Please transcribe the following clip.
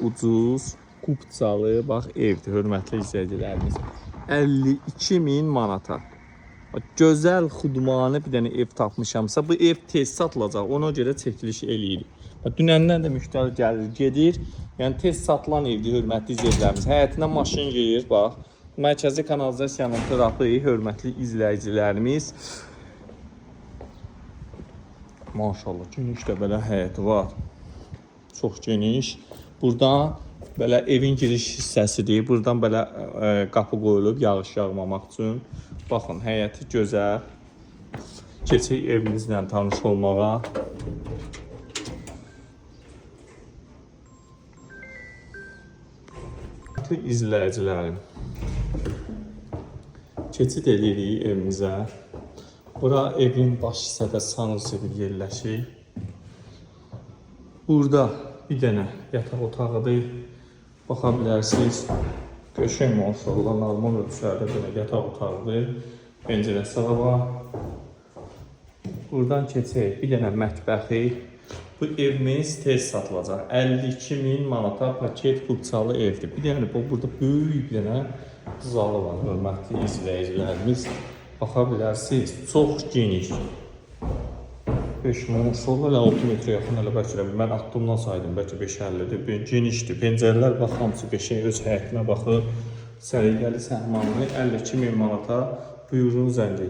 ucuz, kupçalı, bax evdir, hörmətli izləyicilərimiz. 52.000 manata. Gözəl, xudmanı bir dənə ev tapmışamsa, bu ev tez satılacaq, ona görə çəkiliş eləyirik. Dünəndən də müştəri gəlir, gedir. Yəni tez satılan evdir, hörmətli izləyicilərimiz. Həyətinə maşın gedir, bax. Mərkəzi kanalizasiyanın tərafı, hörmətli izləyicilərimiz. Maşallah, geniş də belə həyəti var. Çox geniş. Buradan belə evin giriş hissəsidir. Buradan belə qapı qoyulub yağış yağmamaq üçün. Baxın, həyəti gözəl. Keçək evimizlə tanış olmağa. İzləyicilərim, keçid edirik evimizə. Bura evin baş hissədə sanur sivil yerləşir. Burada bir dənə yataq otağıdır. Baxa bilərsiniz. Göşək maşallah normal ölçülərdə belə yataq otağıdır. Pəncərəsi var. Buradan keçək bir dənə mətbəxi. Bu evimiz tez satılacaq. 52.000 manata paket kupçalı evdir. Bir dənə burada böyük bir dənə zalı var, hörmətli izləyicilərimiz. Baxa bilərsiniz, çox geniş. 5 maşallah, 6 metrə yaxın elə bəlkə. Mən addımdan saydım, bəlkə 5.50-dir. Genişdir. Pəncərələr bax, hamısı qəşəng öz həyətinə baxır. Səliqəli səhmanlı 52.000 manata buyurun zəng edin.